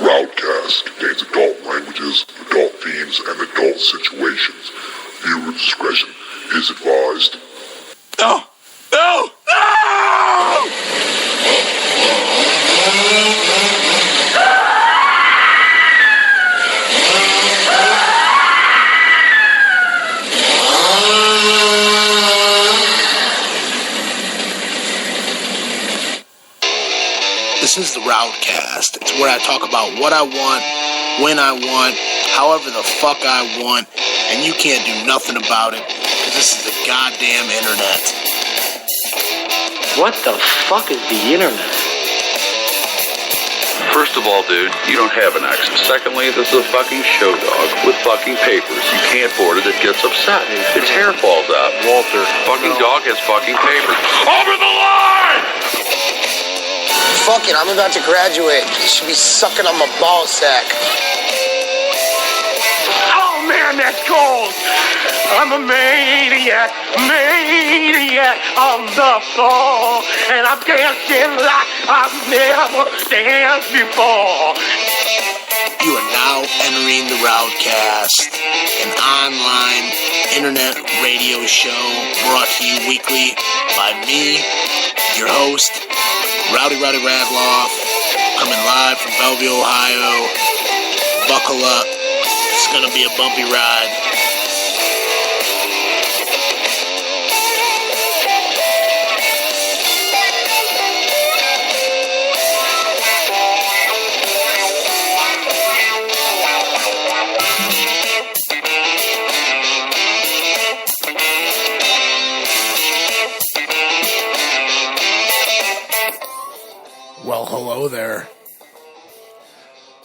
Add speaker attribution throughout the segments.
Speaker 1: RowdCAST contains adult languages, adult themes, and adult situations. Viewer discretion is advised.
Speaker 2: No! No! No!
Speaker 3: This is the RowdCAST. It's where I talk about what I want, when I want, however the fuck I want, and you can't do nothing about it, because this is the goddamn internet.
Speaker 4: What the fuck is the internet?
Speaker 5: First of all, dude, you don't have an accent. Secondly, this is a fucking show dog with fucking papers. You can't board it, it gets upset. Its hair falls out.
Speaker 4: Walter.
Speaker 5: Fucking dog has fucking papers. Over the line!
Speaker 6: Fuck it, I'm about to graduate. You should be sucking on my ball sack.
Speaker 2: Oh man, that's cold! I'm a maniac on the floor, and I'm dancing like I've never danced before.
Speaker 3: You are now entering the RowdCAST, an online internet radio show brought to you weekly by me, your host, Rowdy Radloff, coming live from Bellevue, Ohio. Buckle up. It's gonna be a bumpy ride. Well, hello there.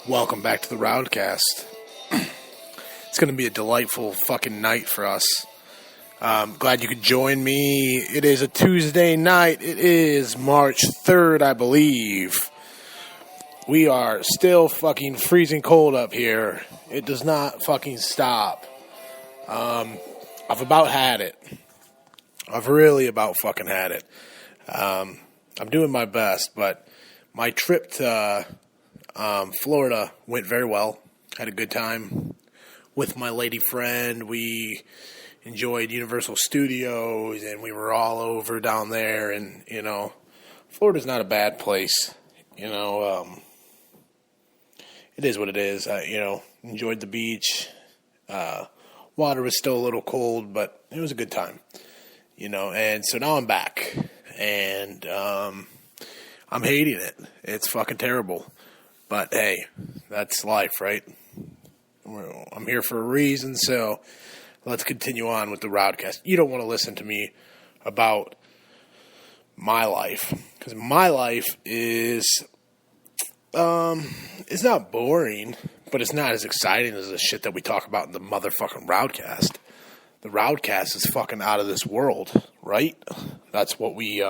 Speaker 3: Welcome back to the RowdCAST. It's going to be a delightful fucking night for us. Glad you could join me. It is a Tuesday night. It is March 3rd, I believe. We are still fucking freezing cold up here. It does not fucking stop. I've about had it. I've really about fucking had it. I'm doing my best, but my trip to Florida went very well. Had a good time with my lady friend. We enjoyed Universal Studios, and we were all over down there. And, you know, Florida's not a bad place. You know, it is what it is. Enjoyed the beach. Water was still a little cold, but it was a good time. You know, and so now I'm back. And I'm hating it. It's fucking terrible. But hey, that's life, right? I'm here for a reason, so let's continue on with the RowdCAST. You don't want to listen to me about my life, because my life is, it's not boring, but it's not as exciting as the shit that we talk about in the motherfucking RowdCAST. The RowdCAST is fucking out of this world, right? That's what we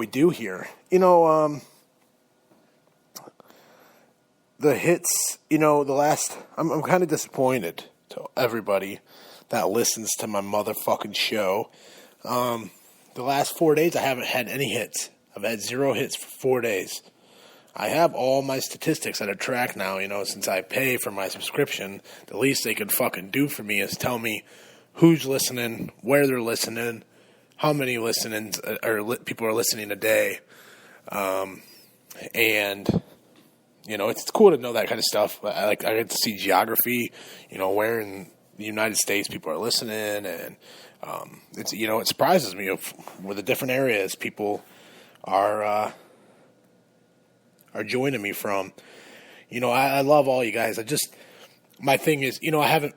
Speaker 3: do here. You know, the hits, you know, I'm kind of disappointed to everybody that listens to my motherfucking show. The last 4 days, I haven't had any hits. I've had 0 hits for 4 days. I have all my statistics at a track now, you know, since I pay for my subscription. The least they could fucking do for me is tell me who's listening, where they're listening, how many listenings or people are listening a day. And, you know, it's cool to know that kind of stuff. I get to see geography, you know, where in the United States people are listening. And, it's, you know, it surprises me where the different areas people are joining me from. You know, I love all you guys. My thing is, you know, I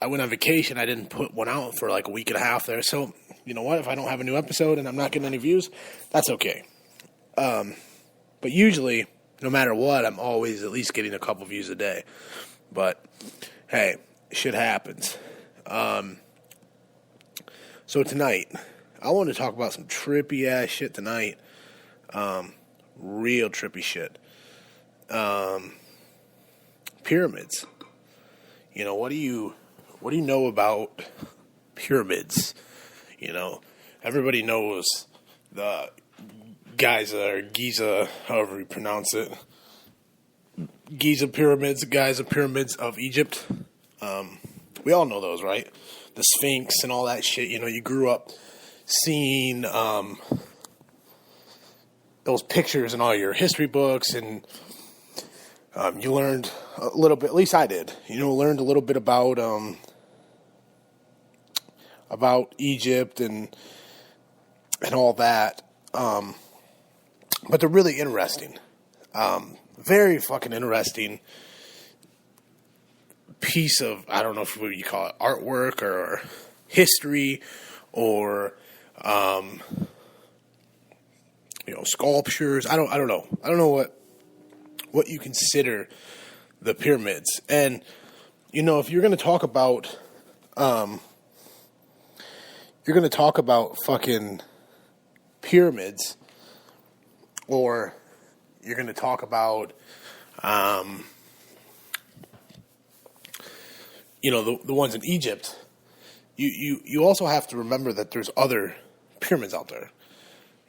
Speaker 3: went on vacation. I didn't put one out for like a week and a half there. So, you know what? If I don't have a new episode and I'm not getting any views, that's okay. But usually, no matter what, I'm always at least getting a couple views a day. But, hey, shit happens. So tonight, I want to talk about some trippy-ass shit tonight. Real trippy shit. Pyramids. You know, what do you know about pyramids? You know, everybody knows the Giza, or Giza, however you pronounce it. Giza pyramids, pyramids of Egypt. We all know those, right? The Sphinx and all that shit. You know, you grew up seeing those pictures in all your history books, and you learned a little bit. At least I did. You know, learned a little bit about Egypt and all that. But they're really interesting. Very fucking interesting piece of, I don't know if what you call it, artwork or history or sculptures. I don't know. I don't know what you consider the pyramids. And if you're going to talk about fucking pyramids, or you're going to talk about the ones in Egypt, you also have to remember that there's other pyramids out there.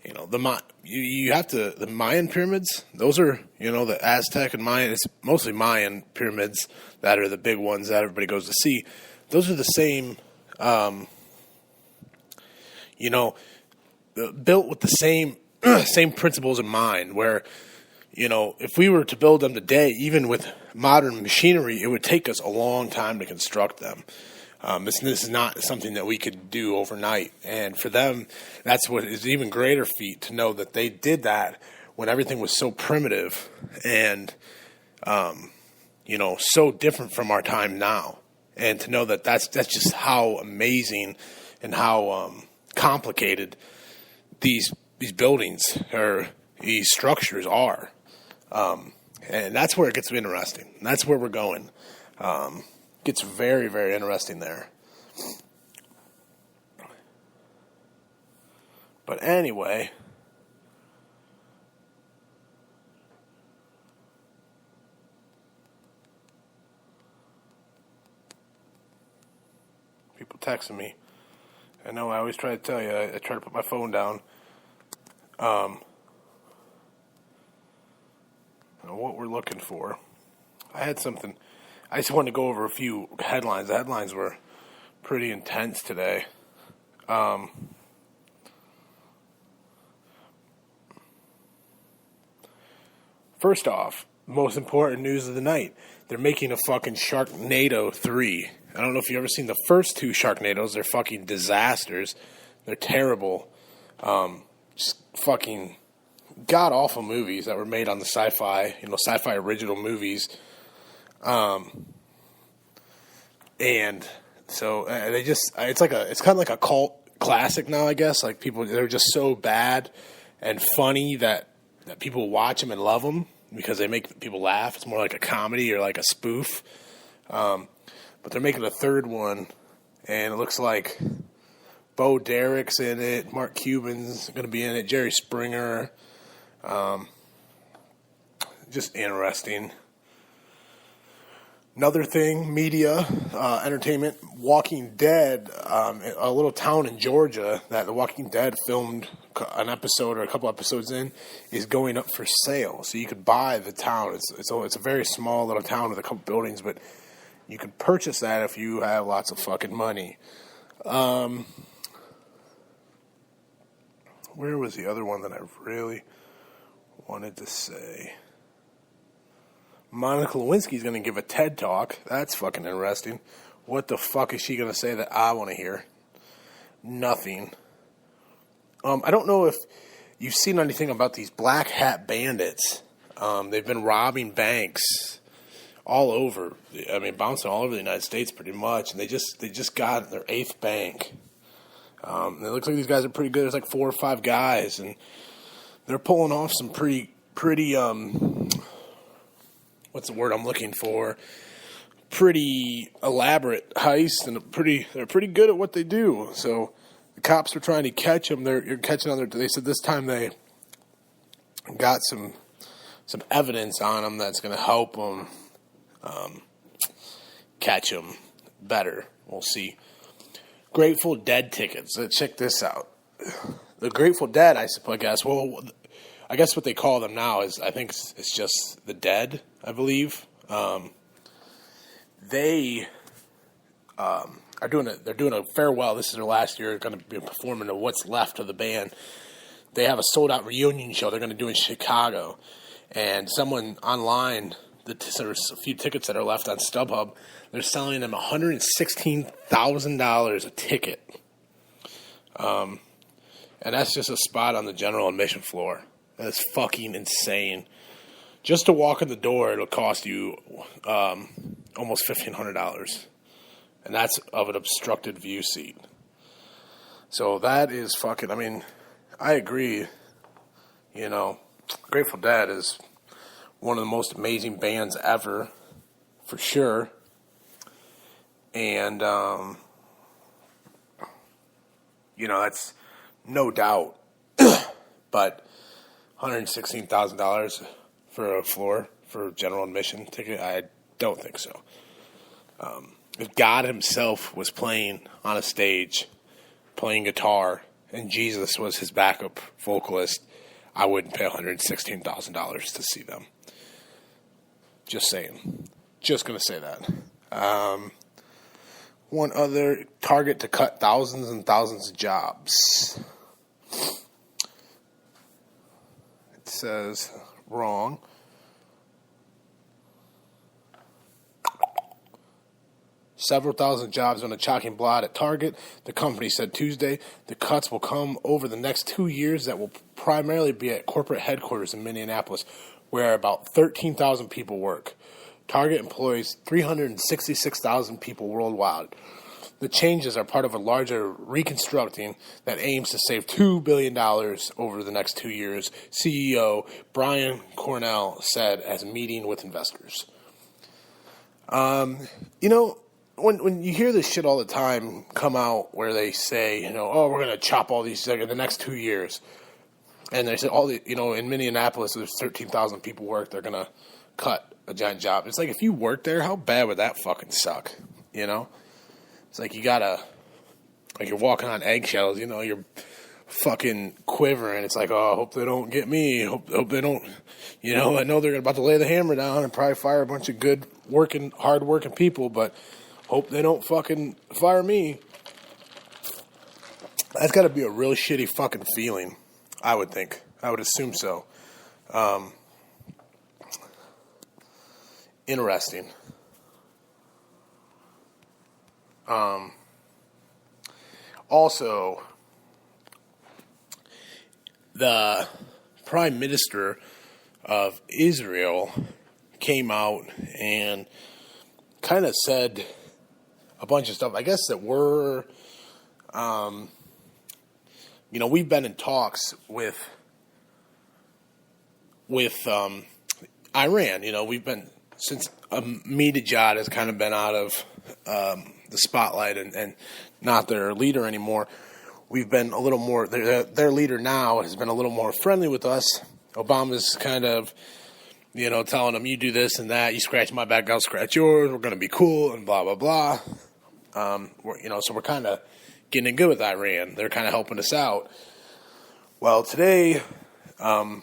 Speaker 3: The Mayan pyramids, those are, the Aztec and Mayan, it's mostly Mayan pyramids that are the big ones that everybody goes to see. Those are the same, built with the same principles in mind, where, if we were to build them today, even with modern machinery, it would take us a long time to construct them. This is not something that we could do overnight. And for them, that's what is even greater feat, to know that they did that when everything was so primitive and, so different from our time now. And to know that that's just how amazing and how complicated these buildings or these structures are. And that's where it gets interesting. That's where we're going. Gets very, very interesting there. But anyway, people texting me. I know I always try to tell you, I try to put my phone down. What we're looking for. I had something. I just wanted to go over a few headlines. The headlines were pretty intense today. First off, most important news of the night. They're making a fucking Sharknado 3. I don't know if you've ever seen the first two Sharknados. They're fucking disasters. They're terrible. Just fucking god-awful movies that were made on the sci-fi, sci-fi original movies. And so it's kind of like a cult classic now, I guess. Like, they're just so bad and funny that people watch them and love them because they make people laugh. It's more like a comedy or like a spoof. But they're making a third one, and it looks like Bo Derek's in it, Mark Cuban's going to be in it, Jerry Springer. Just interesting. Another thing, media, entertainment, Walking Dead, a little town in Georgia that The Walking Dead filmed an episode or a couple episodes in, is going up for sale. So you could buy the town. It's a very small little town with a couple buildings, but you can purchase that if you have lots of fucking money. Where was the other one that I really wanted to say? Monica Lewinsky's going to give a TED Talk. That's fucking interesting. What the fuck is she going to say that I want to hear? Nothing. I don't know if you've seen anything about these black hat bandits. They've been robbing banks all over. I mean, bouncing all over the United States pretty much. And they just got their 8th bank. It looks like these guys are pretty good. There's like 4 or 5 guys, and they're pulling off some pretty what's the word I'm looking for? Pretty elaborate heist, and they're pretty good at what they do. So the cops are trying to catch them. You're catching on their. They said this time they got some evidence on them that's going to help them catch them better. We'll see. Grateful Dead tickets. Let's check this out. The Grateful Dead, I guess. Well, I guess what they call them now is, I think it's just the dead, I believe. They they're doing a farewell. This is their last year. Going to be performing of what's left of the band. They have a sold out reunion show they're going to do in Chicago, and someone online, there's a few tickets that are left on StubHub. They're selling them $116,000 a ticket, and that's just a spot on the general admission floor. That's fucking insane. Just to walk in the door, it'll cost you almost $1,500. And that's of an obstructed view seat. So that is fucking, I mean, I agree. You know, Grateful Dead is one of the most amazing bands ever, for sure. And, you know, that's no doubt. But $116,000 for a floor for general admission ticket, I don't think so. If God himself was playing on a stage, playing guitar, and Jesus was his backup vocalist, I wouldn't pay $116,000 to see them. Just saying. Just going to say that. One other target to cut thousands and thousands of jobs. It says wrong. Several thousand jobs on a chopping block at Target. The company said Tuesday the cuts will come over the next 2 years that will primarily be at corporate headquarters in Minneapolis, where about 13,000 people work. Target employs 366,000 people worldwide. The changes are part of a larger reconstructing that aims to save $2 billion over the next 2 years, CEO Brian Cornell said as a meeting with investors. You know, when you hear this shit all the time come out where they say, you know, oh, we're going to chop all these in the next 2 years. And they said, in Minneapolis, there's 13,000 people work. They're going to cut a giant job. It's like, if you work there, how bad would that fucking suck? You know? It's like you're walking on eggshells, you know, you're fucking quivering. It's like, oh, I hope they don't get me. Hope they don't, you know, I know they're about to lay the hammer down and probably fire a bunch of hard working people, but hope they don't fucking fire me. That's got to be a real shitty fucking feeling, I would think. I would assume so. Interesting. Also, the Prime Minister of Israel came out and kind of said a bunch of stuff. I guess that we've been in talks with Iran. You know, we've been, since Ahmadinejad has kind of been out of the spotlight and not their leader anymore, we've been a little more, their leader now has been a little more friendly with us. Obama's kind of, you know, telling them, you do this and that, you scratch my back, I'll scratch yours, we're going to be cool, and blah, blah, blah. So we're kind of getting it good with Iran. They're kind of helping us out. Well, today, the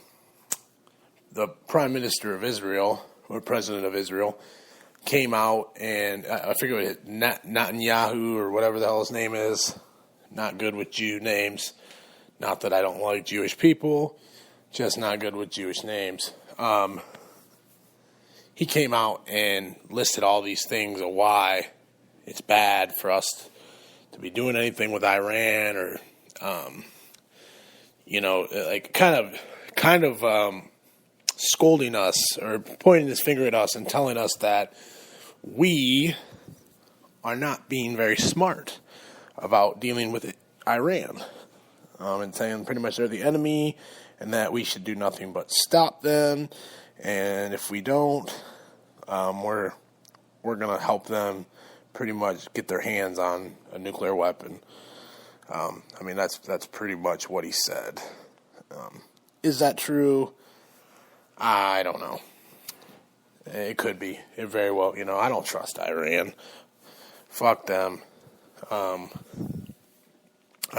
Speaker 3: Prime Minister of Israel, or President of Israel, came out and I forget what Netanyahu or whatever the hell his name is. Not good with Jew names. Not that I don't like Jewish people, just not good with Jewish names. He came out and listed all these things of why it's bad for us to be doing anything with Iran, or kind of scolding us or pointing his finger at us and telling us that we are not being very smart about dealing with Iran, and saying pretty much they're the enemy and that we should do nothing but stop them, and if we don't, we're going to help them pretty much get their hands on a nuclear weapon. That's pretty much what he said. Is that true? I don't know. It could be. It very well, I don't trust Iran. Fuck them. I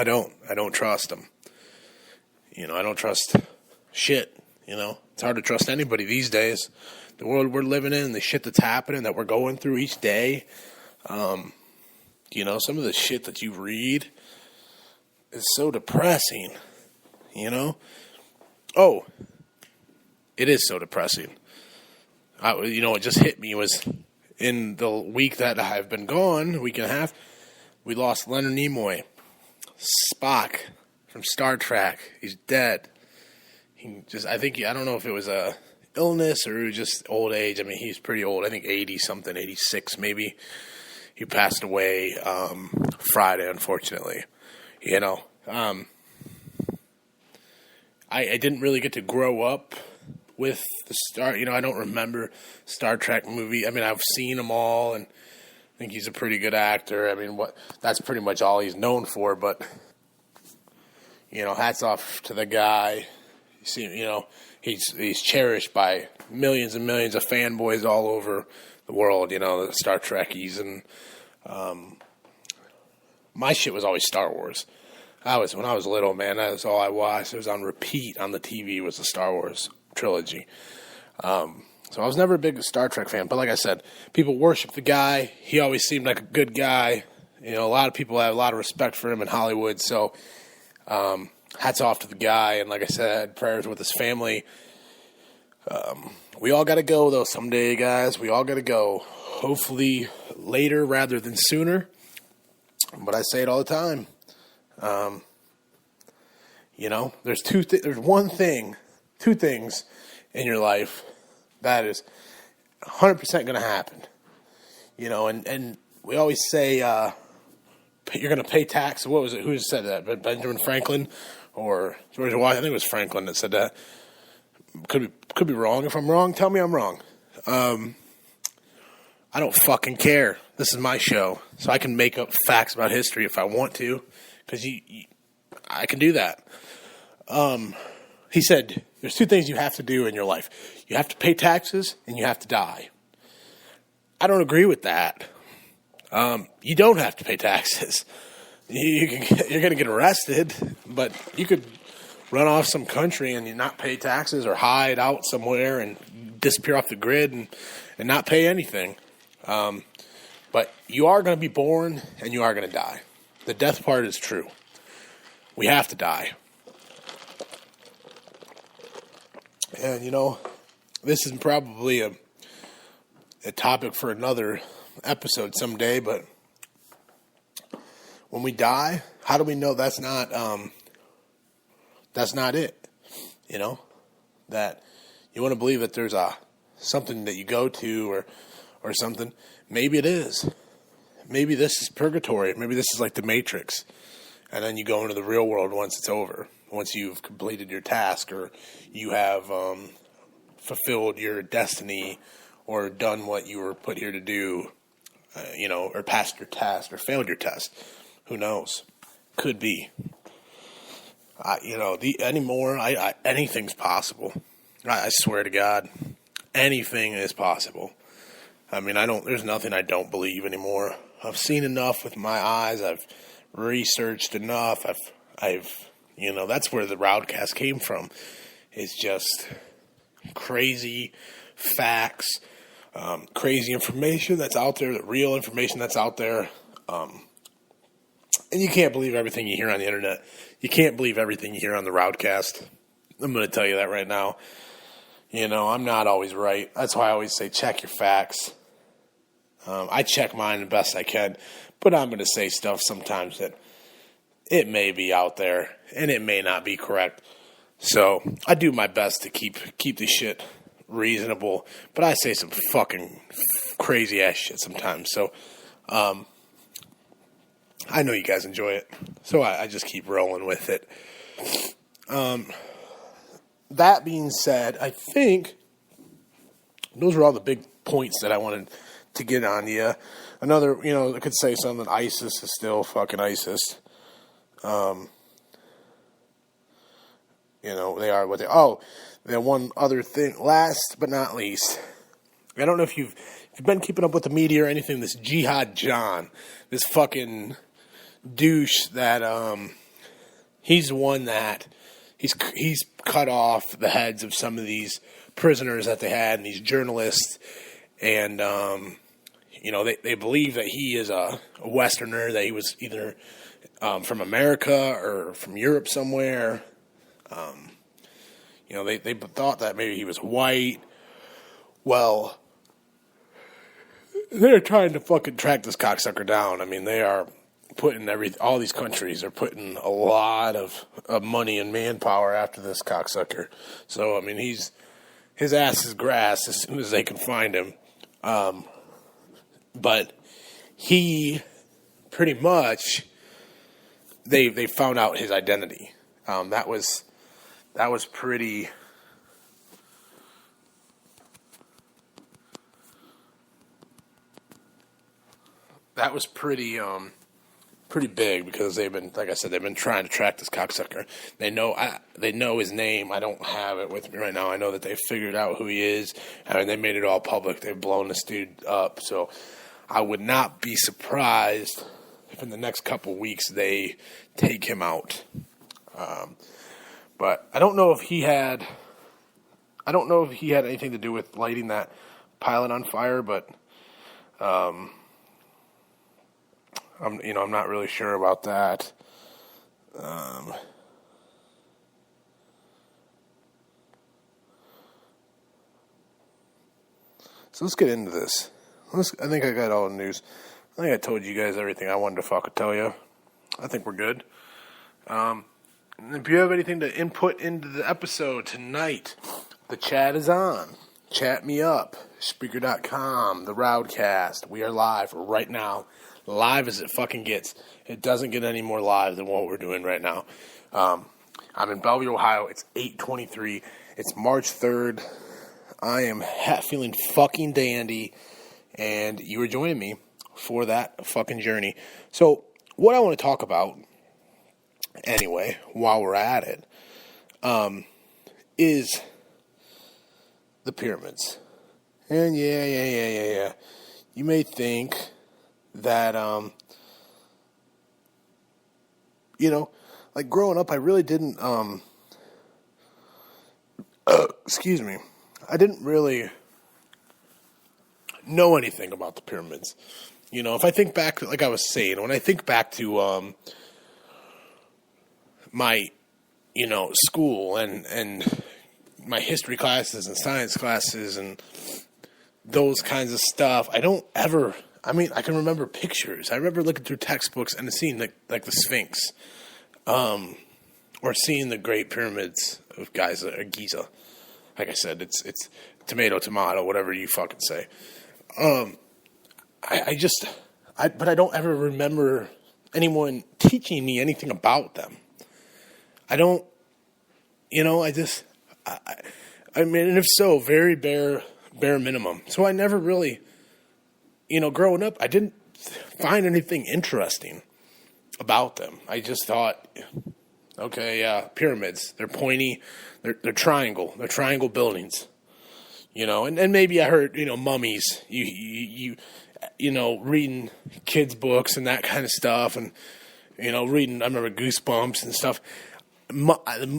Speaker 3: don't trust them. I don't trust shit, it's hard to trust anybody these days. The world we're living in, the shit that's happening, that we're going through each day. Some of the shit that you read is so depressing, Oh, it is so depressing. It just hit me was in the week that I've been gone, a week and a half, we lost Leonard Nimoy. Spock from Star Trek. He's dead. I don't know if it was a illness or it was just old age. I mean, he's pretty old. I think 80-something, 86 maybe. He passed away Friday, unfortunately. I didn't really get to grow up with the Star. I don't remember Star Trek movie. I mean, I've seen them all, and I think he's a pretty good actor. I mean, that's pretty much all he's known for. But hats off to the guy. You see, he's cherished by millions and millions of fanboys all over the world. The Star Trekkies, and my shit was always Star Wars. When I was little, man, that was all I watched. It was on repeat on the TV. Was the Star Wars trilogy. So I was never a big Star Trek fan, but like I said, people worship the guy. He always seemed like a good guy. A lot of people have a lot of respect for him in Hollywood. So hats off to the guy. And like I said, prayers with his family. We all got to go, though, someday, guys. We all got to go. Hopefully later rather than sooner. But I say it all the time. There's two things in your life that is 100% going to happen. And we always say you're going to pay tax. What was it? Who said that? Benjamin Franklin or George Washington? I think it was Franklin that said that. Could be wrong. If I'm wrong, tell me I'm wrong. I don't fucking care. This is my show, so I can make up facts about history if I want to, because I can do that. He said, there's two things you have to do in your life. You have to pay taxes, and you have to die. I don't agree with that. You don't have to pay taxes. You're going to get arrested, but you could run off some country and you not pay taxes or hide out somewhere and disappear off the grid and not pay anything. But you are going to be born and you are going to die. The death part is true. We have to die. And, this is probably a topic for another episode someday, but when we die, how do we know that's not it? That you want to believe that there's something that you go to or something. Maybe it is. Maybe this is purgatory. Maybe this is like the Matrix. And then you go into the real world once it's over. Once you've completed your task or you have fulfilled your destiny or done what you were put here to do, or passed your test or failed your test. Who knows? Could be. Anything's possible. I swear to God, anything is possible. I mean, there's nothing I don't believe anymore. I've seen enough with my eyes. I've researched enough. That's where the RowdCAST came from. It's just crazy facts, crazy information that's out there, the real information that's out there. And you can't believe everything you hear on the internet. You can't believe everything you hear on the RowdCAST. I'm going to tell you that right now. I'm not always right. That's why I always say check your facts. I check mine the best I can, but I'm going to say stuff sometimes that it may be out there and it may not be correct. So I do my best to keep the shit reasonable, but I say some fucking crazy ass shit sometimes. So I know you guys enjoy it, so I just keep rolling with it. That being said, I think those are all the big points that I wanted to get on you. Another, I could say something. ISIS is still fucking ISIS. They are what they are. Oh, then one other thing, last but not least. I don't know if you've been keeping up with the media or anything. This Jihad John, this fucking douche that, he's the one that he's cut off the heads of some of these prisoners that they had and these journalists, and they believe that he is a Westerner, that he was either from America or from Europe somewhere. They thought that maybe he was white. Well, they're trying to fucking track this cocksucker down. I mean, they are putting all these countries are putting a lot of money and manpower after this cocksucker. So, I mean, his ass is grass as soon as they can find him. But he pretty much, they found out his identity. That was pretty. That was pretty big because they've been, like I said, they've been trying to track this cocksucker. They know his name. I don't have it with me right now. I know that they figured out who he is. I mean, they made it all public. They've blown this dude up. So I would not be surprised if in the next couple weeks they take him out. But I don't know if he had anything to do with lighting that pilot on fire, but I'm not really sure about that. So let's get into this. I think I got all the news. I think I told you guys everything I wanted to fucking tell you. I think we're good. If you have anything to input into the episode tonight, the chat is on. Chat me up. Speaker.com, the RowdCAST. We are live right now. Live as it fucking gets. It doesn't get any more live than what we're doing right now. I'm in Bellevue, Ohio. It's 8:23. It's March 3rd. I am feeling fucking dandy, and you are joining me for that fucking journey. So, what I want to talk about, anyway, while we're at it, is the pyramids. And yeah. You may think that, like growing up, I really didn't, excuse me, I didn't really know anything about the pyramids. If I think back, like I was saying, when I think back to, my, school and my history classes and science classes and those kinds of stuff, I can remember pictures. I remember looking through textbooks and seeing like the Sphinx, or seeing the Great Pyramids of Giza. Like I said, it's tomato, whatever you fucking say. But I don't ever remember anyone teaching me anything about them. I don't, I mean, and if so, very bare minimum. So I never really, growing up, I didn't find anything interesting about them. I just thought, okay, yeah, pyramids. They're pointy. They're triangle. They're triangle buildings. And maybe I heard, mummies. You reading kids' books and that kind of stuff, and reading. I remember Goosebumps and stuff.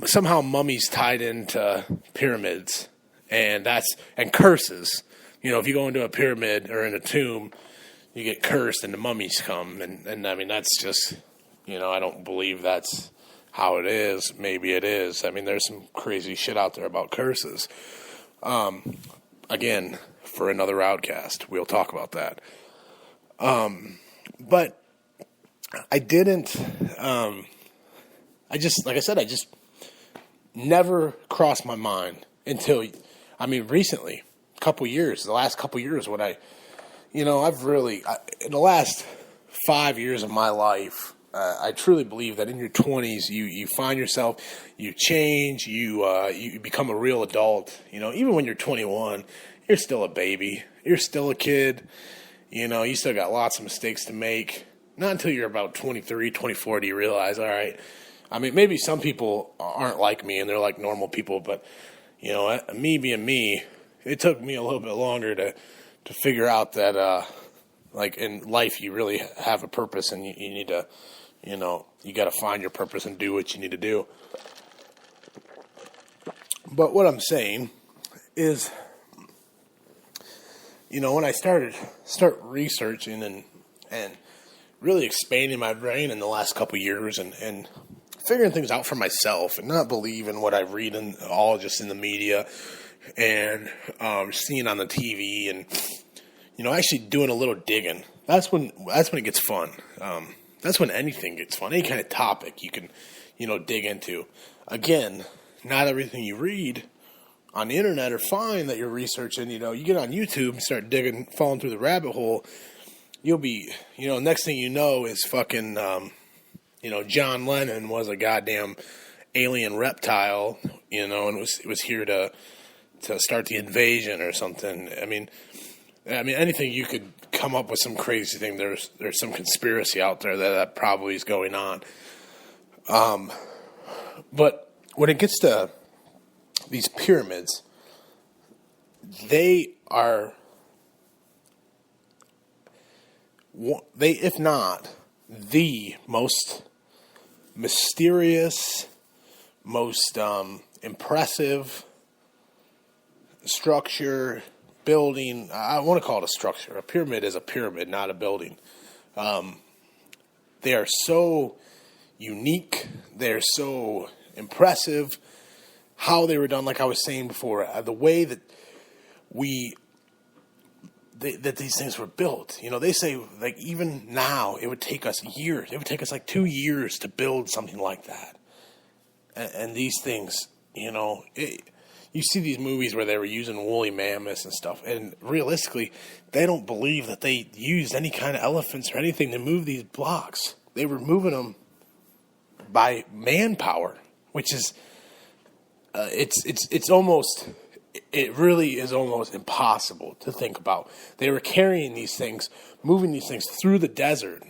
Speaker 3: Somehow mummies tied into pyramids, and curses. If you go into a pyramid or in a tomb, you get cursed and the mummies come, and I mean that's just, I don't believe that's how it is. Maybe it is. I mean, there's some crazy shit out there about curses. Again, for another RowdCAST, we'll talk about that. But I didn't. I just never crossed my mind until, recently, the last couple years, when I've really, in the last 5 years of my life, I truly believe that in your 20s, you find yourself, you change, you become a real adult. Even when you're 21, you're still a baby. You're still a kid. You still got lots of mistakes to make. Not until you're about 23, 24 do you realize, all right, maybe some people aren't like me and they're like normal people, but, me being me, it took me a little bit longer to figure out that, in life you really have a purpose and you need to, you got to find your purpose and do what you need to do. But what I'm saying is, when I start researching and really expanding my brain in the last couple years and figuring things out for myself and not believing what I read all just in the media and seeing on the TV and actually doing a little digging. That's when it gets fun. That's when anything gets fun. Any kind of topic you can dig into. Again, not everything you read on the internet or find that you're researching. You get on YouTube and start digging, falling through the rabbit hole. You'll be, next thing you know is fucking, John Lennon was a goddamn alien reptile, and was here to start the invasion or something. I mean, anything you could come up with some crazy thing. There's some conspiracy out there that probably is going on. But when it gets to these pyramids, they are, if not the most mysterious, most impressive structure, building. I want to call it a structure. A pyramid is a pyramid, not a building. They are so unique. They're so impressive. How they were done, like I was saying before, the way that that these things were built. They say, like, even now, it would take us years. It would take us like 2 years to build something like that. And these things, you see these movies where they were using woolly mammoths and stuff, and realistically, they don't believe that they used any kind of elephants or anything to move these blocks. They were moving them by manpower, which is, it's almost, it really is almost impossible to think about. They were carrying these things, moving these things through the desert,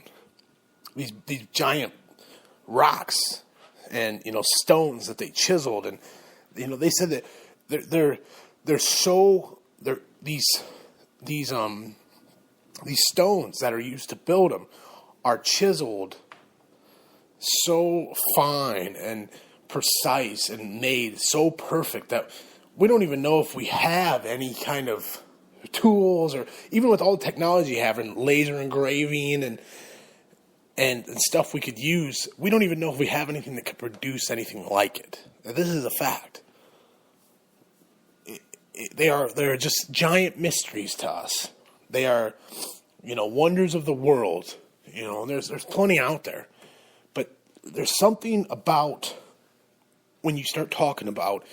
Speaker 3: these giant rocks and, stones that they chiseled. And, they said that these stones that are used to build them are chiseled so fine and precise and made so perfect that we don't even know if we have any kind of tools, or even with all the technology having laser engraving and stuff we could use, we don't even know if we have anything that could produce anything like it. Now, this is a fact. They're just giant mysteries to us. They are, wonders of the world. There's plenty out there. But there's something about when you start talking about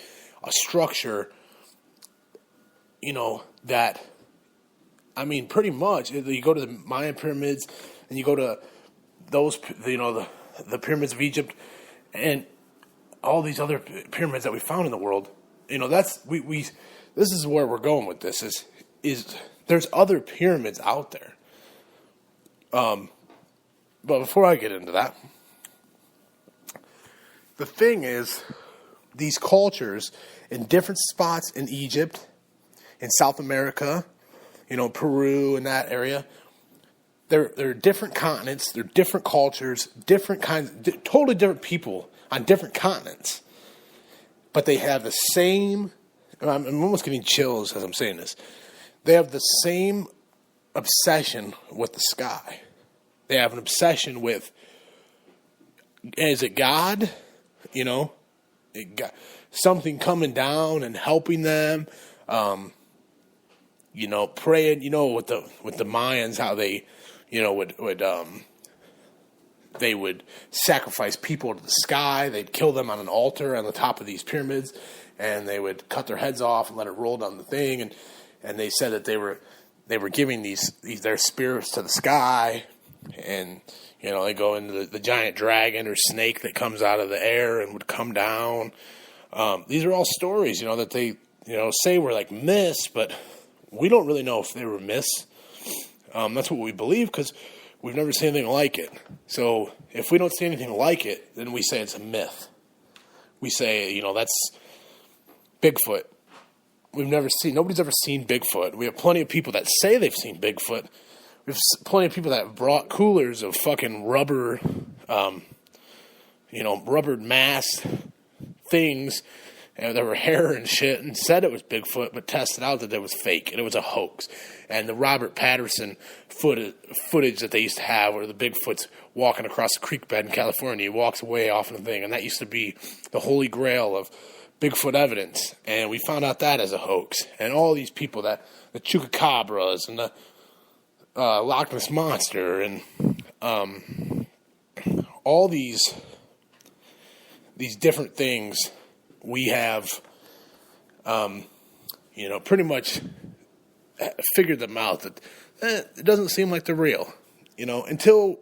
Speaker 3: a structure, that, pretty much, you go to the Mayan pyramids and you go to those, the pyramids of Egypt and all these other pyramids that we found in the world, this is where we're going with this is there's other pyramids out there. But before I get into that, the thing is, these cultures in different spots in Egypt, in South America, Peru and that area, they're different continents, they're different cultures, different kinds, totally different people on different continents. But they have the same, I'm almost getting chills as I'm saying this, they have the same obsession with the sky. They have an obsession with, is it God? Something coming down and helping them, praying, with the Mayans, how they, they would sacrifice people to the sky. They'd kill them on an altar on the top of these pyramids, and they would cut their heads off and let it roll down the thing. And they said that they were giving their spirits to the sky, and they go into the giant dragon or snake that comes out of the air and would come down. These are all stories, that they, say were like myths, but we don't really know if they were myths. That's what we believe because we've never seen anything like it. So if we don't see anything like it, then we say it's a myth. We say, that's Bigfoot. Nobody's ever seen Bigfoot. We have plenty of people that say they've seen Bigfoot. We have plenty of people that have brought coolers of fucking rubbered mass things and there were hair and shit, and said it was Bigfoot, but tested out that it was fake and it was a hoax. And the Robert Patterson footage that they used to have, where the Bigfoot's walking across the creek bed in California, he walks away off of the thing, and that used to be the holy grail of Bigfoot evidence. And we found out that as a hoax. And all these people, the Chupacabras and the Loch Ness Monster, and all these different things, we have, pretty much figured them out that it doesn't seem like they're real. Until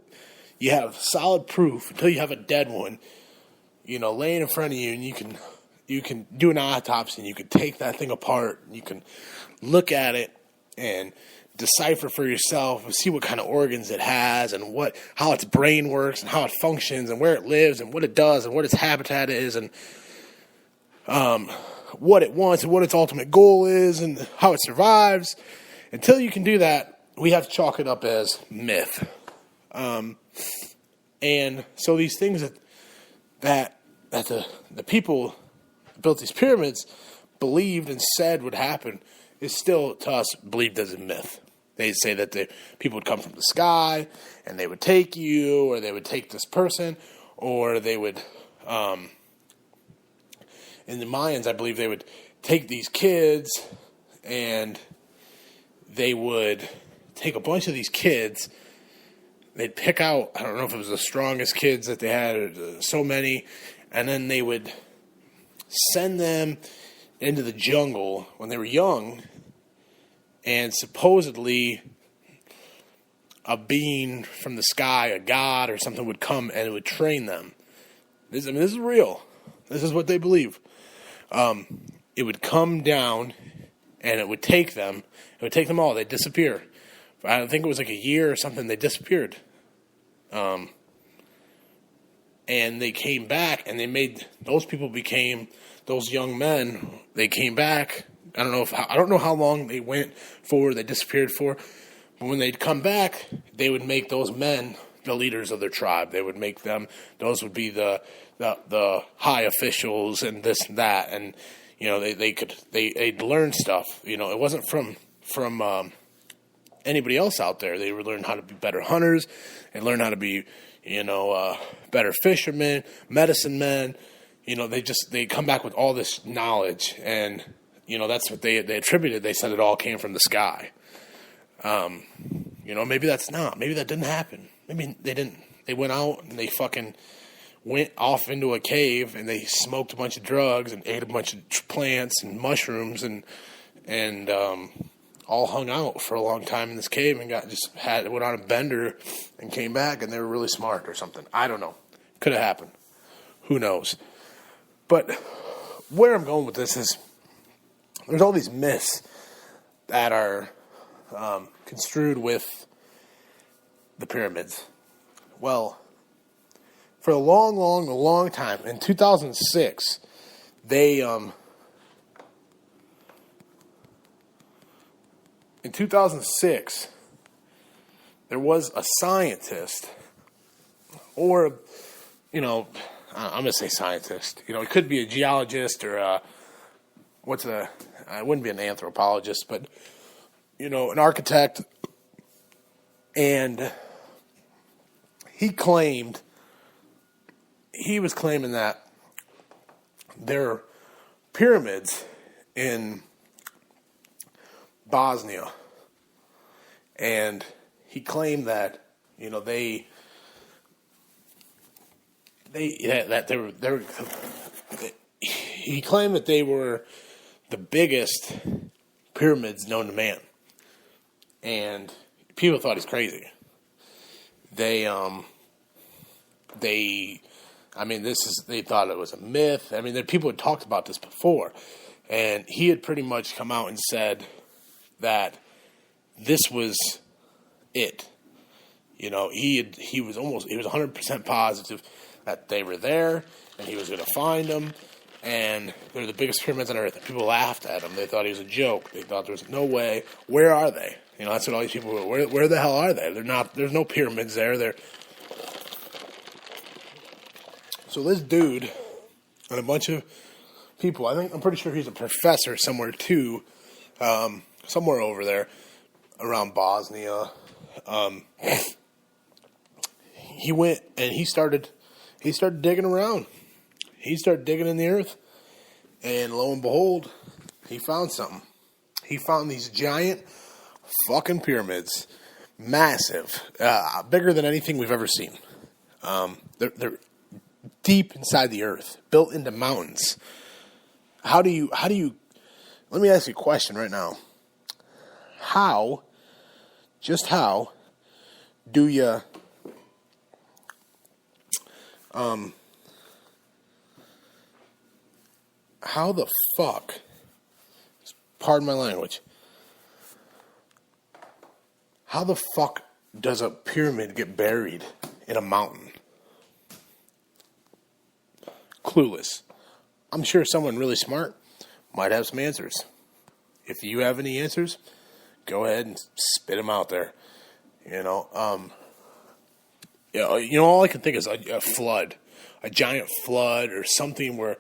Speaker 3: you have solid proof, until you have a dead one, laying in front of you, and you can do an autopsy, and you can take that thing apart, and you can look at it and decipher for yourself and see what kind of organs it has, and how its brain works, and how it functions, and where it lives, and what it does, and what its habitat is, and what it wants, and what its ultimate goal is, and how it survives. Until you can do that, we have to chalk it up as myth. And so these things that the people that built these pyramids believed and said would happen is still, to us, believed as a myth. They say that the people would come from the sky, and they would take you, or they would take this person, or they would, in the Mayans, I believe they would take these kids, and they would take a bunch of these kids. They'd pick out, I don't know if it was the strongest kids that they had, or so many, and then they would send them into the jungle when they were young, and supposedly a being from the sky, a god or something, would come and it would train them. This is real. This is what they believe. It would come down and it would take them. It would take them all. They'd disappear. I think it was like a year or something. They disappeared. And they came back, and those people became, those young men, they came back. I don't know how long they went for, they disappeared for, but when they'd come back, they would make those men the leaders of their tribe. They would make them, those would be the high officials and this and that, and they'd learn stuff. It wasn't from anybody else out there. They would learn how to be better hunters, and learn how to be better fishermen, medicine men. They come back with all this knowledge, and that's what they attributed. They said it all came from the sky. Maybe that's not. Maybe that didn't happen. Maybe they didn't. They went out and they fucking went off into a cave, and they smoked a bunch of drugs and ate a bunch of plants and mushrooms and all hung out for a long time in this cave, and went on a bender and came back, and they were really smart or something. I don't know. Could have happened. Who knows? But where I'm going with this is, there's all these myths that are construed with the pyramids. Well, for a long time, in 2006, in 2006, there was a scientist, or, I'm going to say scientist. It could be a geologist, or it wouldn't be an anthropologist, but, an architect. And he was claiming that there are pyramids in Bosnia, and he claimed that he claimed that they were the biggest pyramids known to man, and people thought he's crazy. They thought it was a myth. People had talked about this before, and he had pretty much come out and said that this was it. He was 100% positive that they were there, and he was going to find them, and they're the biggest pyramids on earth. And people laughed at him. They thought he was a joke. They thought there was no way. Where are they? That's what all these people were. Where the hell are they? They're not. There's no pyramids there. So this dude and a bunch of people. I'm pretty sure he's a professor somewhere too, somewhere over there around Bosnia. He went and he started digging around. He started digging in the earth, and lo and behold, he found something. He found these giant fucking pyramids, massive, bigger than anything we've ever seen. They're deep inside the earth, built into mountains. How do you? Let me ask you a question right now. How do you? How the fuck? Pardon my language. How the fuck does a pyramid get buried in a mountain? Clueless. I'm sure someone really smart might have some answers. If you have any answers, go ahead and spit them out there. All I can think is a flood, a giant flood, or something where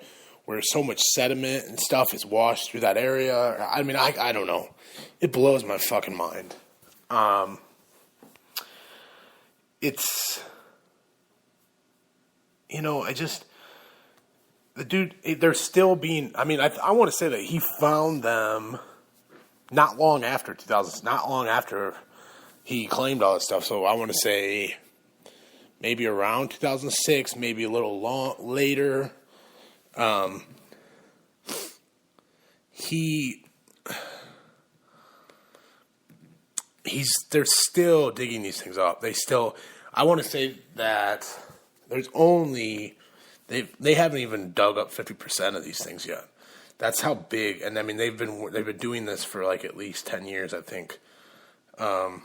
Speaker 3: so much sediment and stuff is washed through that area. I mean, I don't know. It blows my fucking mind. The dude, they're still being, I mean, I want to say that he found them not long after he claimed all this stuff. So I want to say maybe around 2006, maybe a little later. They're still digging these things up. I want to say that there's only, they haven't even dug up 50% of these things yet. That's how big, and I mean, they've been doing this for like at least 10 years, I think. But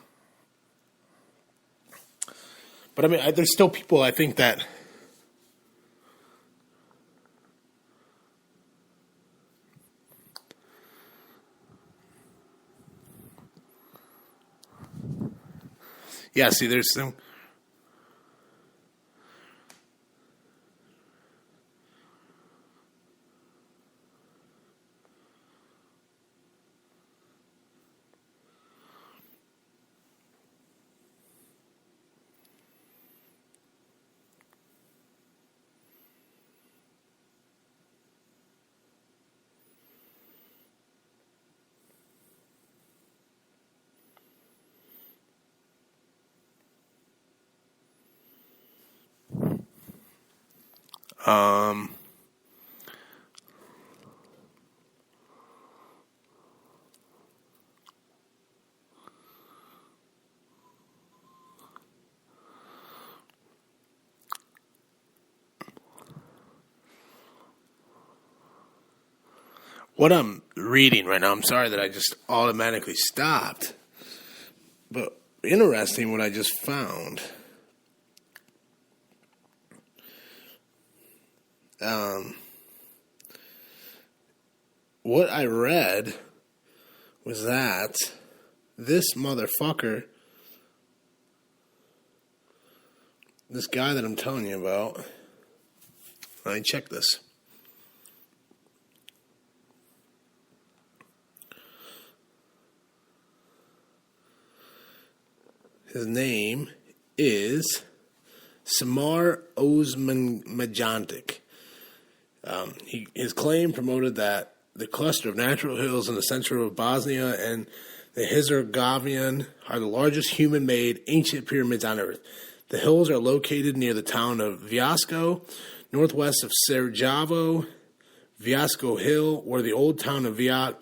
Speaker 3: I mean, there's still people, I think, that yeah, see, there's some. What I'm reading right now, I'm sorry that I just automatically stopped, but interesting what I just found. What I read was that this motherfucker, this guy that I'm telling you about, let me check this. His name is Samar Osmanmajantic. His claim promoted that the cluster of natural hills in the center of Bosnia and the Herzegovina are the largest human-made ancient pyramids on Earth. The hills are located near the town of Vjasko, northwest of Sarajevo. Vjasko Hill, where the old town of Vjat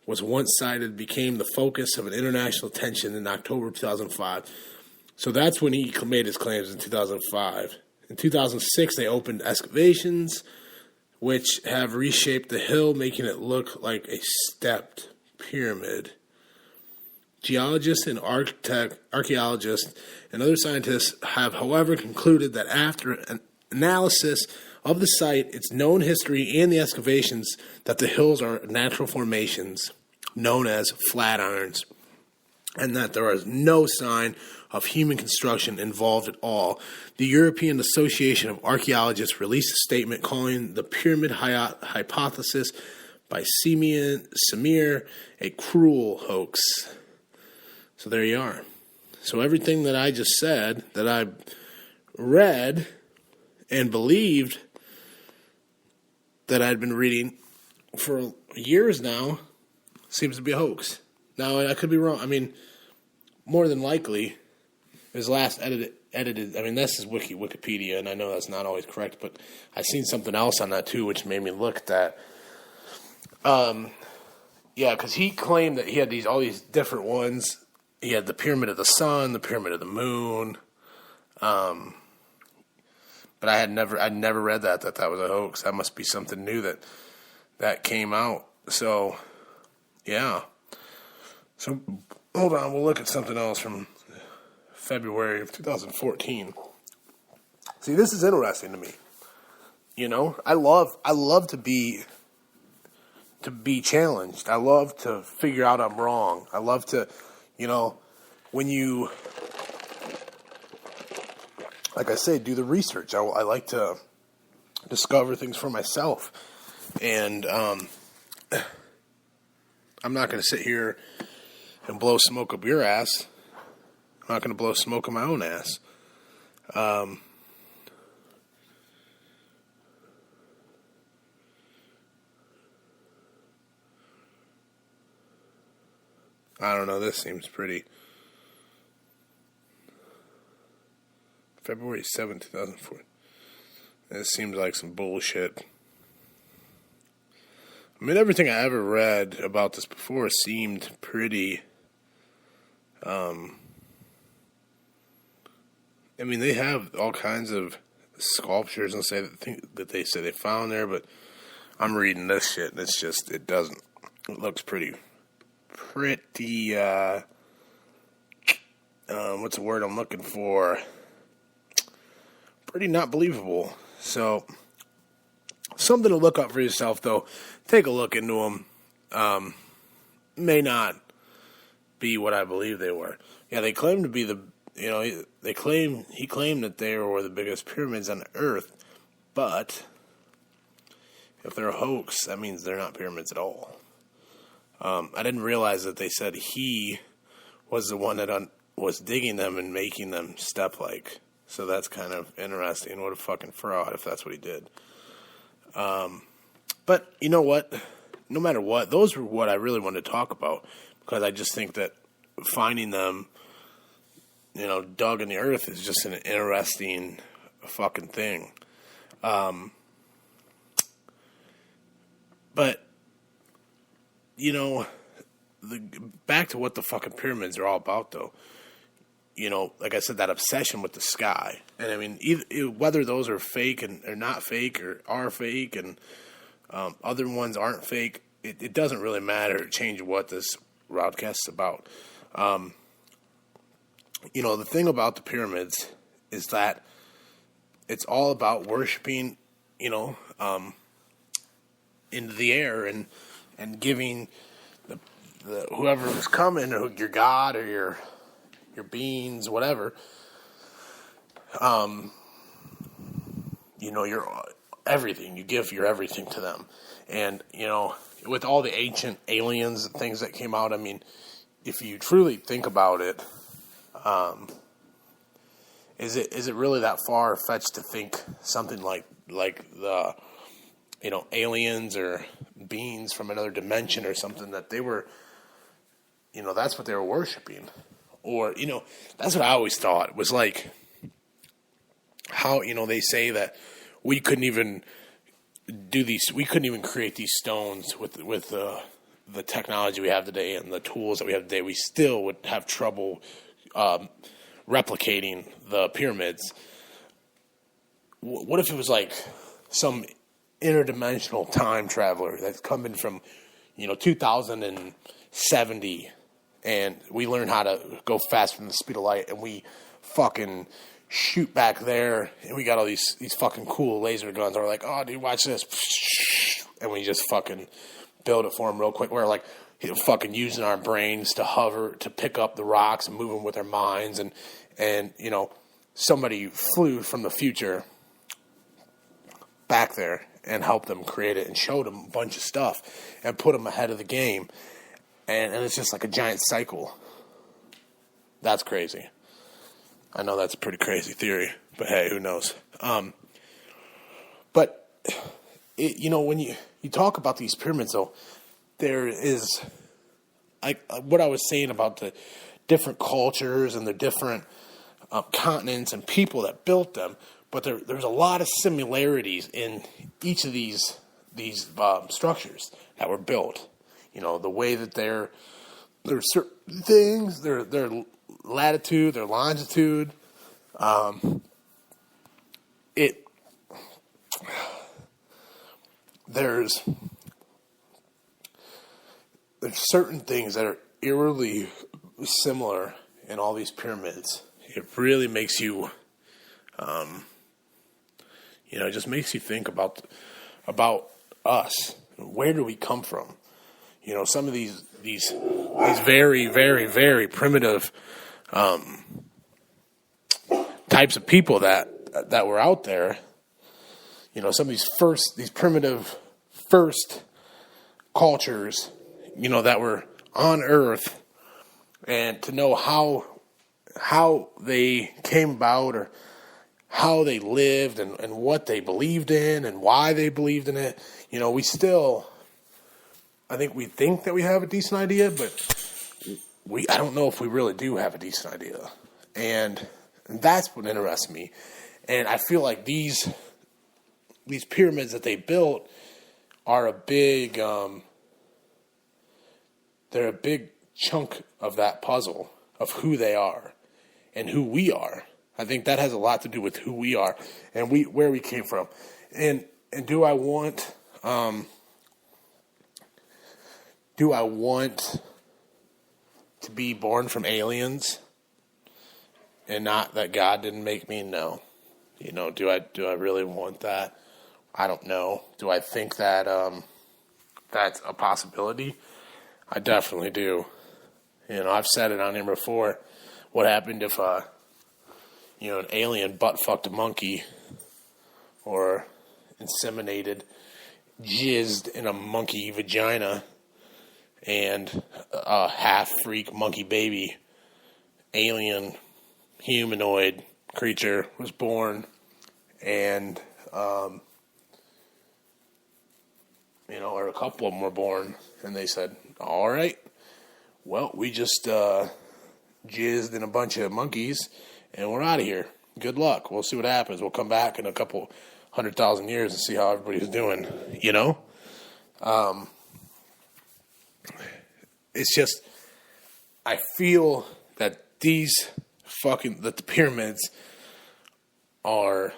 Speaker 3: was once sited, became the focus of an international attention in October 2005. So that's when he made his claims in 2005. In 2006, they opened excavations, which have reshaped the hill, making it look like a stepped pyramid. Geologists and archaeologists and other scientists have, however, concluded that after an analysis of the site, its known history, and the excavations, that the hills are natural formations known as flatirons, and that there is no sign of human construction involved at all. The European Association of Archaeologists released a statement calling the pyramid hypothesis by Samir a cruel hoax. So there you are. So everything that I just said, that I read and believed, that I'd been reading for years now, seems to be a hoax. Now, I could be wrong. I mean, more than likely, it was last edited. I mean, this is Wikipedia, and I know that's not always correct, but I seen something else on that too, which made me look at that. Yeah, because he claimed that he had all these different ones. He had the Pyramid of the Sun, the Pyramid of the Moon. But I'd never read that was a hoax. That must be something new that came out. So, yeah. So, hold on, we'll look at something else from February of 2014. See, this is interesting to me. You know, I love to be challenged. I love to figure out I'm wrong. I love to, you know, when you, like I say, do the research. I like to discover things for myself. And I'm not going to sit here and blow smoke up your ass. I'm not going to blow smoke up my own ass. I don't know, this seems pretty. February 7th, 2004. This seems like some bullshit. I mean, everything I ever read about this before seemed pretty, I mean, they have all kinds of sculptures and that they say they found there, but I'm reading this shit and it's just, it looks pretty, what's the word I'm looking for? Pretty not believable. So, something to look up for yourself, though. Take a look into them. May not be what I believe they were. Yeah, they claim to be he claimed that they were the biggest pyramids on Earth, but if they're a hoax, that means they're not pyramids at all. I didn't realize that they said he was the one that was digging them and making them step-like. So that's kind of interesting. What a fucking fraud if that's what he did. But you know what? No matter what, those were what I really wanted to talk about. Because I just think that finding them, you know, dug in the earth is just an interesting fucking thing. But, you know, back to what the fucking pyramids are all about, though. You know, like I said, that obsession with the sky. And I mean, whether those are fake and are not fake or are fake and other ones aren't fake, it doesn't really matter to change what this RowdCAST is about. You know, the thing about the pyramids is that it's all about worshiping, you know, into the air and giving the whoever was coming, or your God or your beings, whatever, you know, your everything. You give your everything to them. And, you know, with all the ancient aliens and things that came out, I mean, if you truly think about it, is it really that far-fetched to think something like the, you know, aliens or beings from another dimension or something, that they were, you know, that's what they were worshiping? Or, you know, that's what I always thought. It was like how, you know, they say that we couldn't even create these stones with the technology we have today and the tools that we have today. We still would have trouble replicating the pyramids. What if it was like some interdimensional time traveler that's coming from, you know, 2070, and we learn how to go faster than the speed of light, and we fucking shoot back there, and we got all these fucking cool laser guns. We're like, oh, dude, watch this. And we just fucking build it for them real quick. We're like, fucking using our brains to hover, to pick up the rocks and move them with our minds, and And, somebody flew from the future back there and helped them create it and showed them a bunch of stuff and put them ahead of the game. And it's just like a giant cycle. That's crazy. I know that's a pretty crazy theory, but hey, who knows? But, when you talk about these pyramids, though, there is, what I was saying about the different cultures and the different continents and people that built them, but there's a lot of similarities in each of these structures that were built. The way that there's certain things, their latitude, their longitude, there's certain things that are eerily similar in all these pyramids. It really makes you, it just makes you think about us. Where do we come from? Some of these very, very, very primitive types of people that were out there. Some of these primitive first cultures, that were on Earth, and to know how they came about or how they lived and what they believed in and why they believed in it. I think we think that we have a decent idea, but I don't know if we really do have a decent idea. And that's what interests me. And I feel like these pyramids that they built are a big, they're a big chunk of that puzzle of who they are and who we are. I think that has a lot to do with who we are and where we came from. And do I want to be born from aliens and not that God didn't make me? No. Do I really want that? I don't know. Do I think that that's a possibility? I definitely do. I've said it on here before. What happened if an alien butt fucked a monkey or inseminated, jizzed in a monkey vagina, and a half-freak monkey baby, alien, humanoid creature was born, and, or a couple of them were born, and they said, all right, well, we just jizzed in a bunch of monkeys, and we're out of here. Good luck. We'll see what happens. We'll come back in a couple 100,000 years and see how everybody's doing, It's just, I feel that that the pyramids are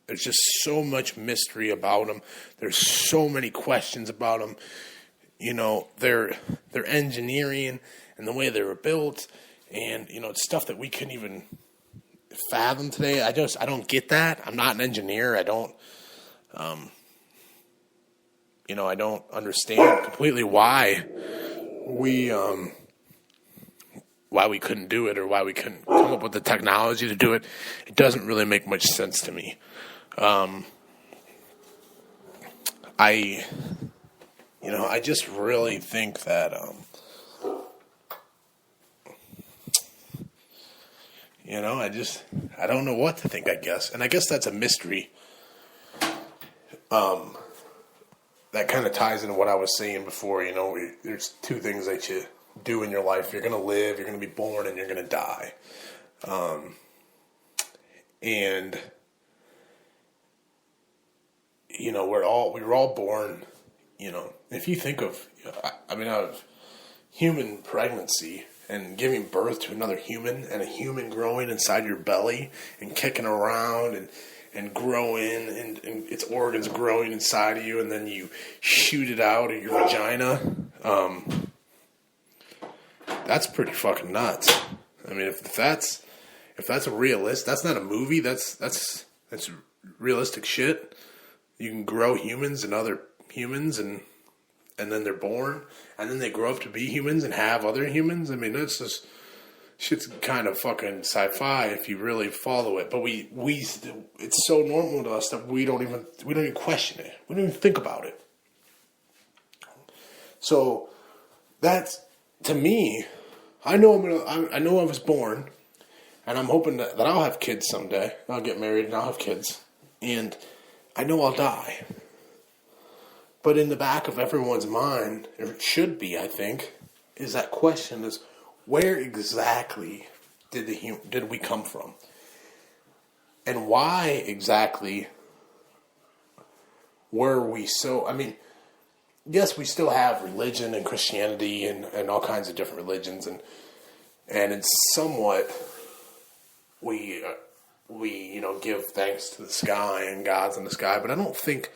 Speaker 3: there's just so much mystery about them. There's so many questions about them. Their engineering and the way they were built, and it's stuff that we couldn't even fathom today. I don't get that. I'm not an engineer. I don't understand completely why we couldn't do it or why we couldn't come up with the technology to do it. It doesn't really make much sense to me. I just really think that, I don't know what to think, I guess. And I guess that's a mystery. That kind of ties into what I was saying before. There's two things that you do in your life. You're going to live, you're going to be born, and you're going to die. And we were all born, if you think of, out of human pregnancy and giving birth to another human and a human growing inside your belly and kicking around and growing and its organs growing inside of you, and then you shoot it out of your vagina. That's pretty fucking nuts. If that's a realist, that's not a movie. That's realistic shit. You can grow humans and other humans, and then they're born, and then they grow up to be humans and have other humans. shit's kind of fucking sci-fi if you really follow it. But it's so normal to us that we don't even question it. We don't even think about it. So that's, to me, I know I was born, and I'm hoping that I'll have kids someday. I'll get married and I'll have kids, and I know I'll die. But in the back of everyone's mind, or it should be, I think, is that question: is where exactly did we come from, and why exactly were we so? I mean, yes, we still have religion and Christianity and all kinds of different religions, and it's somewhat we give thanks to the sky and gods in the sky, but I don't think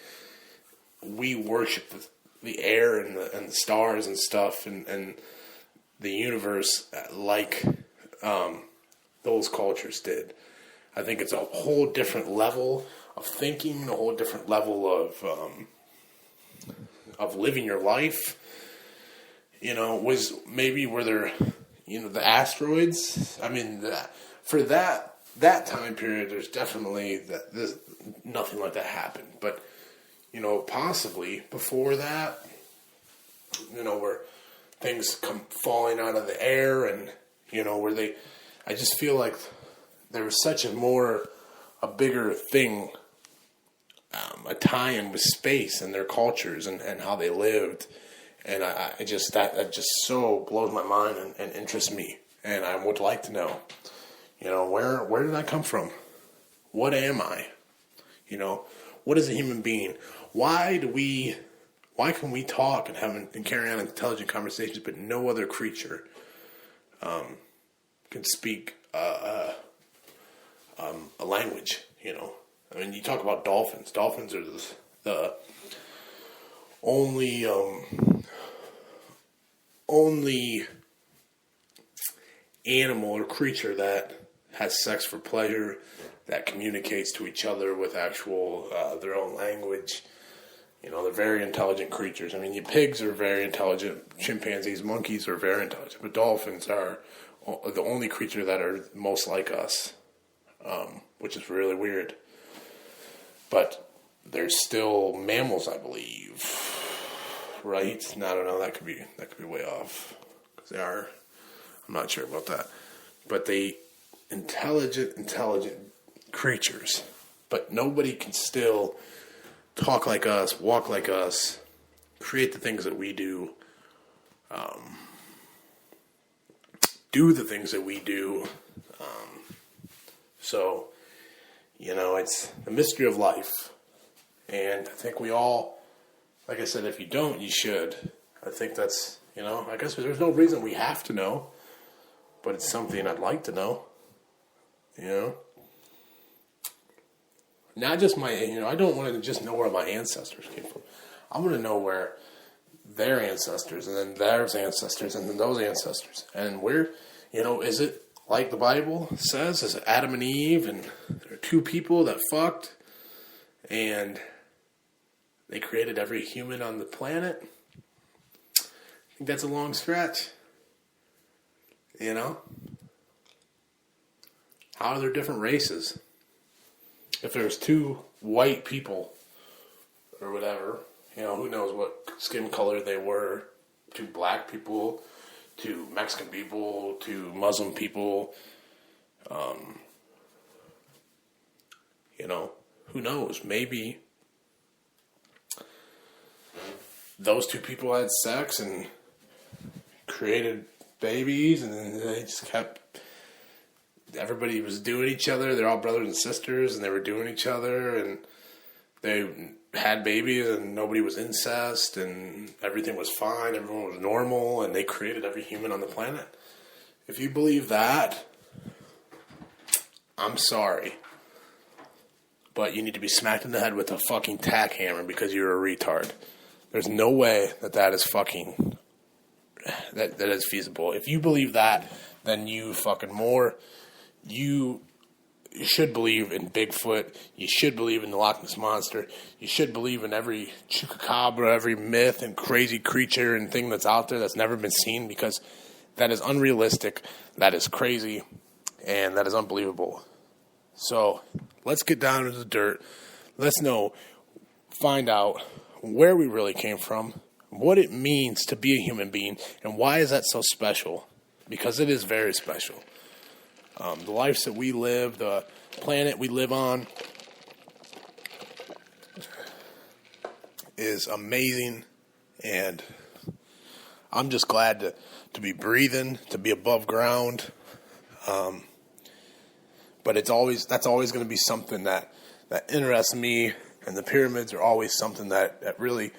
Speaker 3: we worship the air and the stars and stuff and the universe like those cultures did. I think it's a whole different level of thinking, a whole different level of living your life. Were there, the asteroids? I mean, for that time period, there's definitely nothing like that happened. But, possibly before that, where things come falling out of the air and, I just feel like there was such a bigger thing, a tie-in with space and their cultures and how they lived. And that just so blows my mind and interests me. And I would like to know, where did I come from? What am I? What is a human being? Why can we talk and carry on intelligent conversations, but no other creature can speak a language? I mean, you talk about dolphins. Dolphins are the only animal or creature that has sex for pleasure, that communicates to each other with actual their own language. They're very intelligent creatures. I mean, pigs are very intelligent. Chimpanzees, monkeys are very intelligent. But dolphins are the only creature that are most like us, which is really weird. But there's still mammals, I believe, right? No, I don't know. That could be way off, because they are. I'm not sure about that. But they intelligent creatures. But nobody can still talk like us, walk like us, create the things that we do, do the things that we do. So, it's the mystery of life. And I think we all, like I said, if you don't, you should. I think that's, I guess there's no reason we have to know, but it's something I'd like to know, Not just I don't want to just know where my ancestors came from. I want to know where their ancestors, and then their ancestors, and then those ancestors. And where, is it like the Bible says? Is it Adam and Eve, and there are two people that fucked, and they created every human on the planet? I think that's a long stretch. How are there different races? If there's two white people or whatever, who knows what skin color they were, two black people, two Mexican people, two Muslim people, who knows? Maybe those two people had sex and created babies, and then they just everybody was doing each other. They're all brothers and sisters, and they were doing each other, and they had babies, and nobody was incest, and everything was fine. Everyone was normal, and they created every human on the planet. If you believe that, I'm sorry, but you need to be smacked in the head with a fucking tack hammer because you're a retard. There's no way that is fucking that is feasible. If you believe that, then you should believe in Bigfoot. You should believe in the Loch Ness Monster. You should believe in every chupacabra, every myth and crazy creature and thing that's out there that's never been seen, because That is unrealistic. That is crazy. And that is unbelievable. So let's get down to the dirt. Let's find out where we really came from, what it means to be a human being, and why is that so special? Because it is very special. The lives that we live, the planet we live on, is amazing, and I'm just glad to be breathing, to be above ground. But that's always going to be something that interests me, and the pyramids are always something that really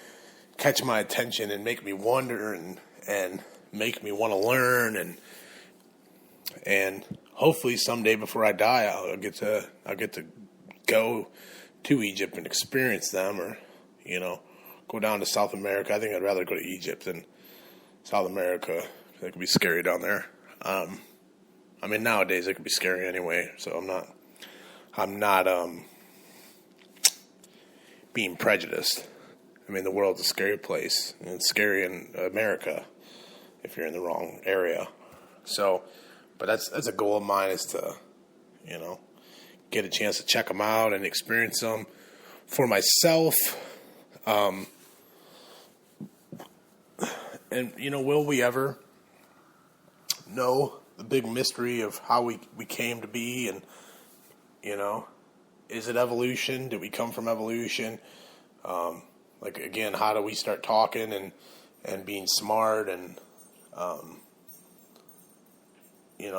Speaker 3: catch my attention and make me wonder and make me want to learn, and hopefully someday before I die I'll get to go to Egypt and experience them, or go down to South America. I think I'd rather go to Egypt than South America. It could be scary down there. I mean, nowadays it could be scary anyway, so I'm not being prejudiced. I mean, the world's a scary place, and it's scary in America if you're in the wrong area. So, but that's a goal of mine, is to, get a chance to check them out and experience them for myself. And, will we ever know the big mystery of how we came to be? And, is it evolution? Did we come from evolution? Again, how do we start talking and being smart? And,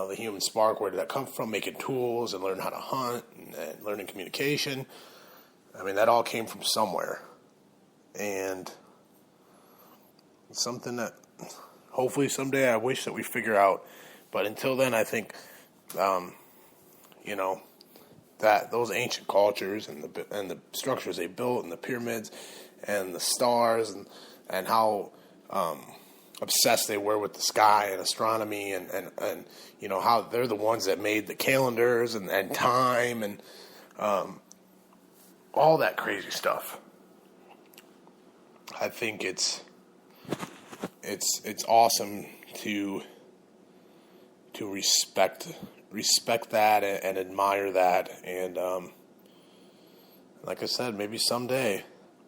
Speaker 3: the human spark, where did that come from? Making tools and learning how to hunt and learning communication. I mean, that all came from somewhere. And it's something that hopefully someday I wish that we figure out. But until then, I think, that those ancient cultures and the structures they built, and the pyramids and the stars, and how obsessed they were with the sky and astronomy, and how they're the ones that made the calendars and time and all that crazy stuff. I think it's awesome to respect that and admire that, and like I said, maybe someday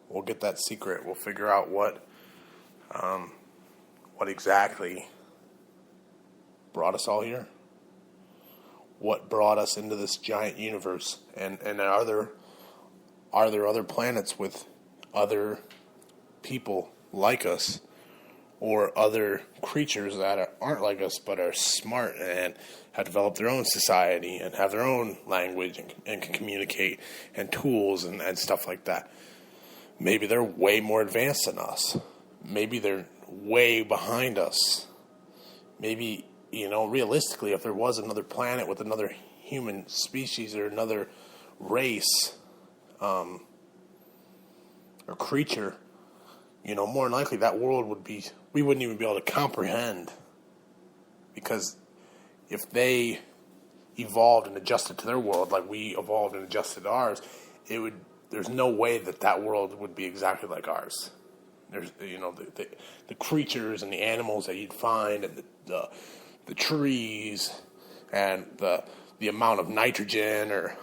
Speaker 3: we'll get that secret. We'll figure out what exactly brought us all here, what brought us into this giant universe, and are there other planets with other people like us, or other creatures that aren't like us but are smart and have developed their own society and have their own language and can communicate, and tools and stuff like that. Maybe they're way more advanced than us. Maybe they're way behind us. Maybe, realistically, if there was another planet with another human species or another race or creature, more than likely that world we wouldn't even be able to comprehend, because if they evolved and adjusted to their world like we evolved and adjusted to ours, there's no way that world would be exactly like ours. There's, the creatures and the animals that you'd find, and the trees, and the amount of nitrogen or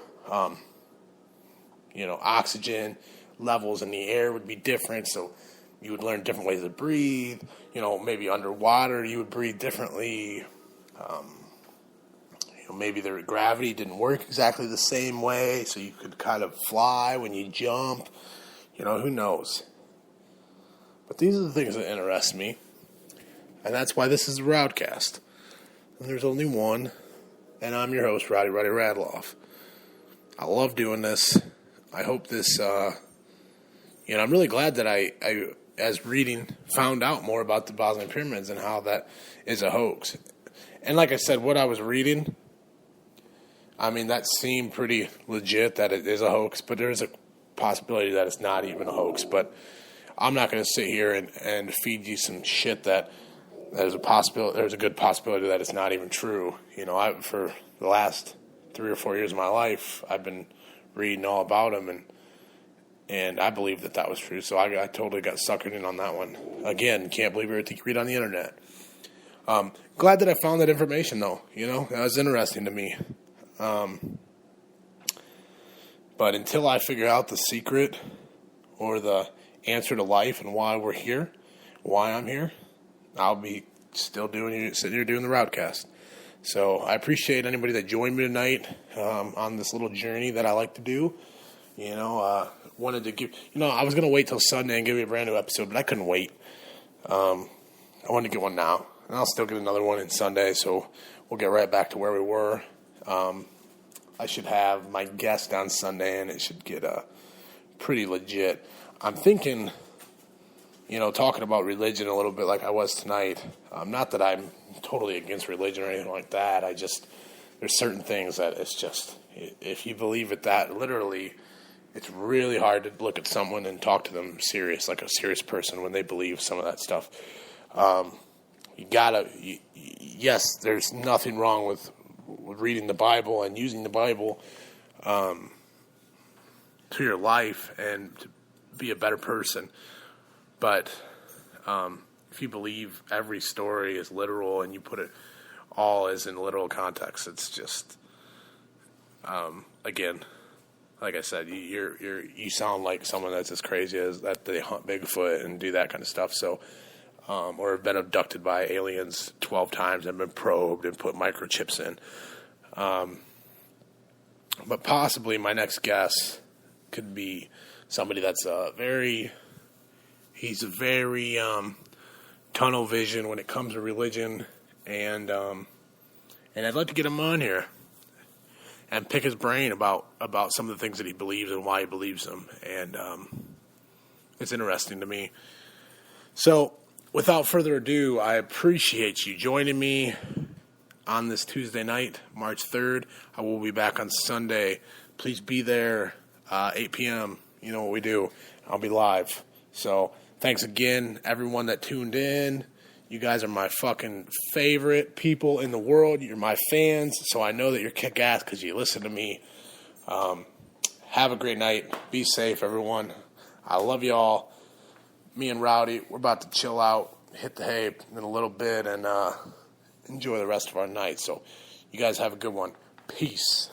Speaker 3: oxygen levels in the air would be different. So you would learn different ways to breathe. Maybe underwater you would breathe differently. Maybe their gravity didn't work exactly the same way, so you could kind of fly when you jump. Who knows? But these are the things that interest me, and that's why this is the RowdCAST. And there's only one, and I'm your host, Roddy Radloff. I love doing this. I hope this, I'm really glad that I, as reading, found out more about the Bosnian pyramids and how that is a hoax. And like I said, what I was reading, that seemed pretty legit, that it is a hoax, but there's a possibility that it's not even a hoax. But I'm not going to sit here and feed you some shit that there's a good possibility that it's not even true. For the last 3 or 4 years of my life, I've been reading all about them, and I believe that was true. So I totally got suckered in on that one. Again, can't believe everything you read on the internet. Glad that I found that information, though. You know, that was interesting to me. But until I figure out the secret or the answer to life and why we're here, why I'm here, I'll be still sitting here doing the RowdCAST. So I appreciate anybody that joined me tonight on this little journey that I like to do. You know, wanted to give, I was going to wait till Sunday and give you a brand new episode, but I couldn't wait. I wanted to get one now, and I'll still get another one in Sunday, so we'll get right back to where we were. I should have my guest on Sunday, and it should get pretty legit. I'm thinking, talking about religion a little bit like I was tonight. Not that I'm totally against religion or anything like that. There's certain things that it's just, if you believe it that literally, it's really hard to look at someone and talk to them serious, like a serious person, when they believe some of that stuff. Yes, there's nothing wrong with reading the Bible and using the Bible to your life and to be a better person. But if you believe every story is literal and you put it all as in literal context, it's just, again, like I said, you sound like someone that's as crazy as that they hunt Bigfoot and do that kind of stuff. So, or have been abducted by aliens 12 times and been probed and put microchips in. But possibly my next guest could be somebody that's he's very tunnel vision when it comes to religion, and I'd like to get him on here and pick his brain about some of the things that he believes and why he believes them. And it's interesting to me. So, without further ado, I appreciate you joining me on this Tuesday night, March 3rd. I will be back on Sunday. Please be there, 8 p.m. You know what we do. I'll be live. So, thanks again, everyone that tuned in. You guys are my fucking favorite people in the world. You're my fans, so I know that you're kick-ass because you listen to me. Have a great night. Be safe, everyone. I love you all. Me and Rowdy, we're about to chill out, hit the hay in a little bit, and enjoy the rest of our night. So you guys have a good one. Peace.